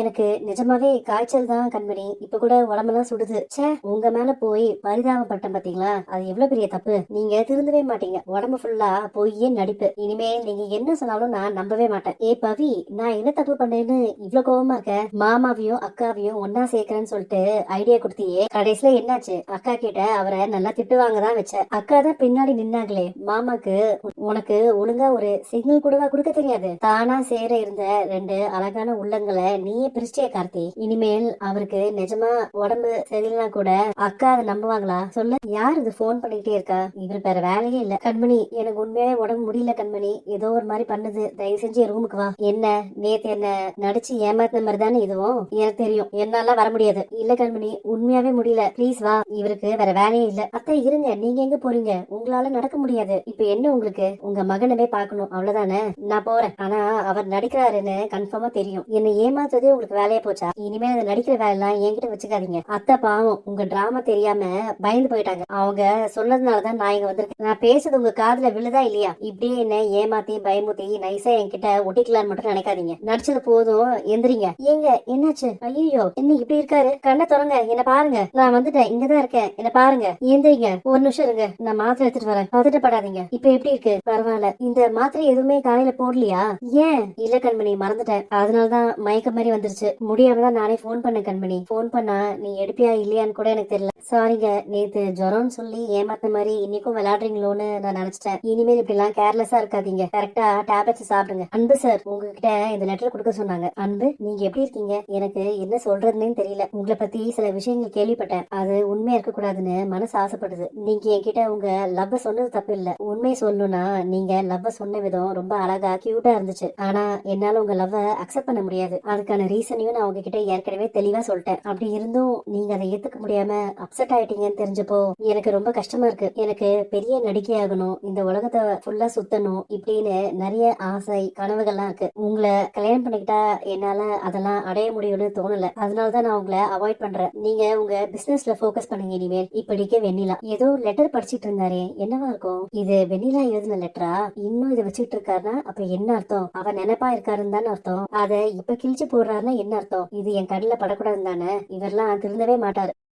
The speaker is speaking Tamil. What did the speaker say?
எனக்கு நிஜமாவே காய்ச்சல் தான் கண்மணி. இப்ப கூட உடம்பெல்லாம் சுடுது. ச்சே, உங்க மேல போய் பரிதாபப்பட்டேன் பாத்தீங்களா? அது எவ்வளவு பெரிய தப்பு. நீங்க திருந்தவே மாட்டீங்க. உடம்பு ஃபுல்லா பொய்யே நடிப்பு. இனிமேல் நீங்க என்ன சொன்னாலும் நான் நம்பவே மாட்டேன். ஏ பவி, நான் என்ன தப்பு பண்ணேன்னு இவ்வளவு கோவமா இருக்க? மாமாவையும் அக்காவையும் ஒன்னா சேர்க்கறேன்னு சொல்லிட்டு ஐடியா கொடுத்தியே, கடைசியில என்னாச்சு? அக்கா கிட்ட அவரை நல்லா திட்டுவாங்க தான் வச்ச. அக்கா தான் பின்னாடி நின்னாங்களே. மாமாக்கு உனக்கு ஒழுங்கா ஒரு சிக்னல் கூடவா கொடுக்க தெரியாது? தானா சேர இருந்த ரெண்டு அழகான உள்ளங்களை நீயே பிரிச்சிய கார்த்தி. இனிமேல் அவருக்கு நிஜமா உடம்பு சரியில்லைனா கூட அக்கா அதை நம்புவாங்களா சொல்லு? யார் இது போன் பண்ணிக்கிட்டே இருக்கா? இவருக்கு வேற வேலையே இல்ல. கண்மணி, எனக்கு உண்மையாவே உடம்பு முடியல கண்மணி. ஏதோ ஒரு மாதிரி பண்ணுது. தயவு செஞ்சு ரூமுக்கு வா. என்ன நேத்து என்ன நடிச்சு ஏமாத்தின மாதிரி தானே இதுவும்? எனக்கு தெரியும், என்னால வர முடியாது. இல்ல கண்மணி, உண்மையாவே முடியல. ப்ளீஸ் வா. இவருக்கு வேற வேலையே இல்ல. அத்தை இருங்க, நீங்க எங்க போறீங்க? உங்களால நடக்க முடியாது. இப்ப என்ன உங்களுக்கு? உங்க மகனவே பாக்கணும், அவ்வளவுதானே? நான் போறேன். ஆனா அவர் நடிக்கிறாருன்னு கன்ஃபார்மா தெரியும். என்னை ஏமாத்துறதே உங்களுக்கு வேலையா போச்சா? இனிமே அந்த நடிக்கிற வேலை எல்லாம் என்கிட்ட வச்சுக்காதீங்க. அத்தை பாவம் உங்க டிராமா தெரியாம பயந்து போயிட்டாங்க. அவங்க சொன்னதுனாலதான் நான் இங்க வந்திருக்கேன். நான் பேசுறது உங்க காதுல விழுதா இல்லையா? இப்படியே என்ன ஏமாத்தி பயமுத்தி நைசா என்கிட்ட ஒட்டிக்கலான்னு மட்டும் நினைக்காதீங்க. நடிச்சது போதும், எந்திரிங்க. ஏங்க என்னாச்சு? ஐயோ, என்ன இப்படி இருக்காரு? கண்ணை திறங்க, என்ன பாருங்க. நான் வந்துட்டேன், இங்கதான் இருக்கேன், என்ன பாருங்க. எந்திரிங்க, ஒரு நிமிஷம் இருங்க, நான் மாத்திரை எடுத்துட்டு வரேன். பதட்டப்படாதீங்க. இப்ப எப்படி இருக்கு? பரவாயில்ல. இந்த மாத்திரை எதுவுமே காலையில போடலையா? ஏன்? இல்ல கண்மணி, மறந்துட்டேன். அதனாலதான் மயக்க மாதிரி வந்துருச்சு. முடியாம தான் நானே போன் பண்ணேன் கண்மணி. போன் பண்ணா நீ எடுப்பியா இல்லையான்னு கூட எனக்கு தெரியல. சாரிங்க, நேத்து ஜுரம்னு சொல்லி ஏமாத்த மாதிரி இன்னைக்கும் விளையாடுறீங்களோன்னு நான் நினைச்சிட்டேன். இனிமேல் இப்படி எல்லாம் கேர்லெஸ்ஸா இருக்காதீங்க. கரெக்டா டேப்லெட்ஸ் சாப்பிடுங்க. அன்பு சார் உங்ககிட்ட இந்த லெட்டர் கொடுக்க சொன்னாங்க. அன்பு, நீங்க எப்படி இருக்கீங்க? எனக்கு என்ன சொல்றதுன்னு தெரியல. உங்களை பத்தி சில விஷயங்கள் கேள்விப்பட்டேன். அது உண்மையா இருக்க கூடாதுன்னு மனசு ஆசைப்படுது. நீங்க என்கிட்ட உங்க லவ் சொன்னது தப்பு இல்ல. உண்மையை சொல்லணும்னா நீங்க லவ் சொன்ன விதம் ரொம்ப அழகா கியூட்டா இருந்துச்சு. ஆனா என்னால உங்க லவ் அக்செப்ட் பண்ண முடியாது. அதுக்கான ரீசனையும் நான் உங்ககிட்ட ஏற்கனவே தெளிவா சொல்லிட்டேன். அப்படி இருந்தும் நீங்க அதை ஏத்துக்க முடியாம அப்செட் ஆயிட்டீங்கன்னு தெரிஞ்சப்போ எனக்கு ரொம்ப கஷ்டமா இருக்கு. எனக்கு பெரிய நடிகை ஆகணும், இந்த உலகத்தை ஃபுல்லா சுத்தணும், இப்படின்னு நிறைய ஆசை கனவுகள்லாம் இருக்கு. உங்களை கல்யாணம் பண்ணிக்கிட்டா என்னால அதெல்லாம் அடைய முடியும்னு தோணல. அதனாலதான் நான் உங்களை அவாய்ட் பண்றேன். நீங்க உங்க பிசினஸ்ல போக்கஸ் பண்ணுங்க இனிமேல். இப்படிக்கு வெண்ணிலா ஏதோ லெட்டர் படிச்சிட்டு இருந்தாரே, என்னவா இருக்கும் இது? வெண்ணிலா எழுதின லெட்டரா? இன்னும் இதை வச்சுட்டு இருக்காருன்னா அப்ப என்ன அர்த்தம்? அவர் நினைப்பா இருக்காருன்னு தானே அர்த்தம். அதை இப்ப கிழிச்சு போடுறாருன்னா என்ன அர்த்தம்? இது என் கண்ணில் படக்கூடாதுன்னு தானே. இவரெல்லாம் திருந்தவே மாட்டாரு.